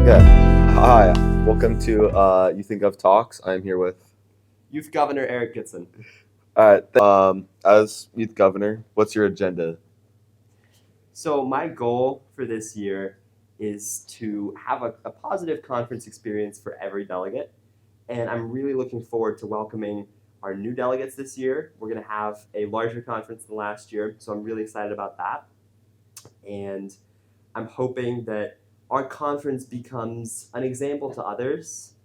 Yeah. Hi. Welcome to You Think of Talks. I'm here with. Youth Governor Eric Gitson. As youth governor, what's your agenda? So my goal for this year is to have a positive conference experience for every delegate. And I'm really looking forward to welcoming our new delegates this year. We're going to have a larger conference than last year, so I'm really excited about that. And I'm hoping that our conference becomes an example to others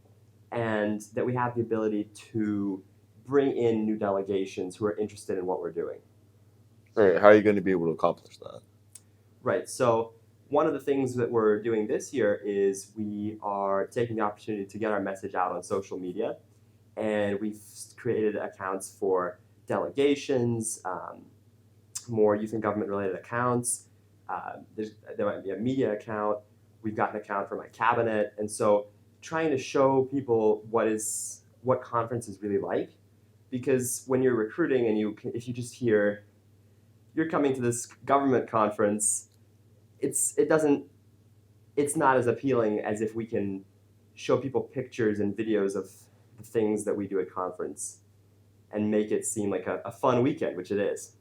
and that we have the ability to bring in new delegations who are interested in what we're doing. All right, how are you going to be able to accomplish that? Right. So one of the things that we're doing this year is we are taking the opportunity to get our message out on social media, and we've created accounts for delegations, more youth and government related accounts. There might be a media account. We've got an account for my cabinet, and so trying to show people what conference is really like, because when you're recruiting and if you just hear you're coming to this government conference, it's not as appealing as if we can show people pictures and videos of the things that we do at conference and make it seem like a fun weekend, which it is.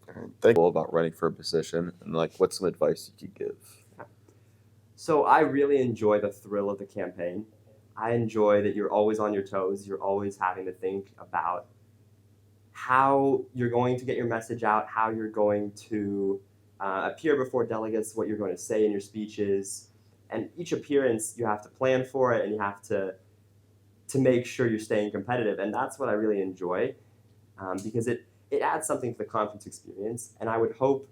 All right, thank you about running for a position, and what's some advice you could give? So I really enjoy the thrill of the campaign. I enjoy that you're always on your toes. You're always having to think about how you're going to get your message out, how you're going to appear before delegates, what you're going to say in your speeches. And each appearance, you have to plan for it, and you have to make sure you're staying competitive. And that's what I really enjoy, because it adds something to the conference experience. And I would hope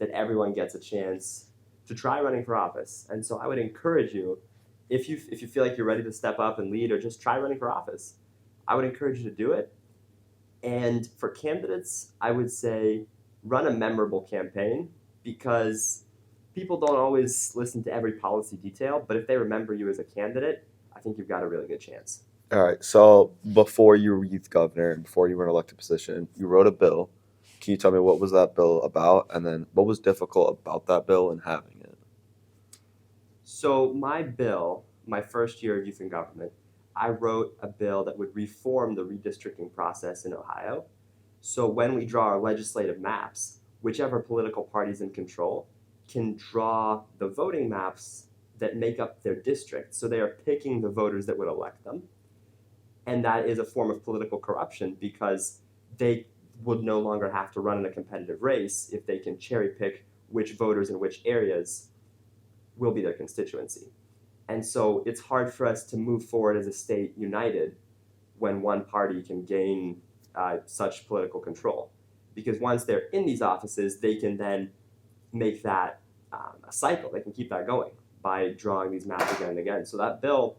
that everyone gets a chance to try running for office. And so I would encourage you, if you feel like you're ready to step up and lead or just try running for office, I would encourage you to do it. And for candidates, I would say run a memorable campaign, because people don't always listen to every policy detail, but if they remember you as a candidate, I think you've got a really good chance. All right, so before you were youth governor and before you were in an elected position, you wrote a bill. Can you tell me what was that bill about, and then what was difficult about that bill and having it? So my bill, my first year of youth in government, I wrote a bill that would reform the redistricting process in Ohio. So when we draw our legislative maps, whichever political party's in control can draw the voting maps that make up their district. So they are picking the voters that would elect them. And that is a form of political corruption, because they would no longer have to run in a competitive race if they can cherry pick which voters in which areas will be their constituency. And so it's hard for us to move forward as a state united when one party can gain such political control. Because once they're in these offices, they can then make that a cycle. They can keep that going by drawing these maps again and again. So that bill,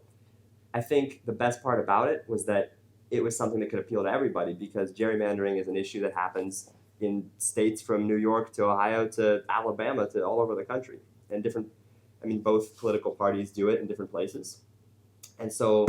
I think the best part about it was that it was something that could appeal to everybody, because gerrymandering is an issue that happens in states from New York to Ohio to Alabama to all over the country. And both political parties do it in different places. And so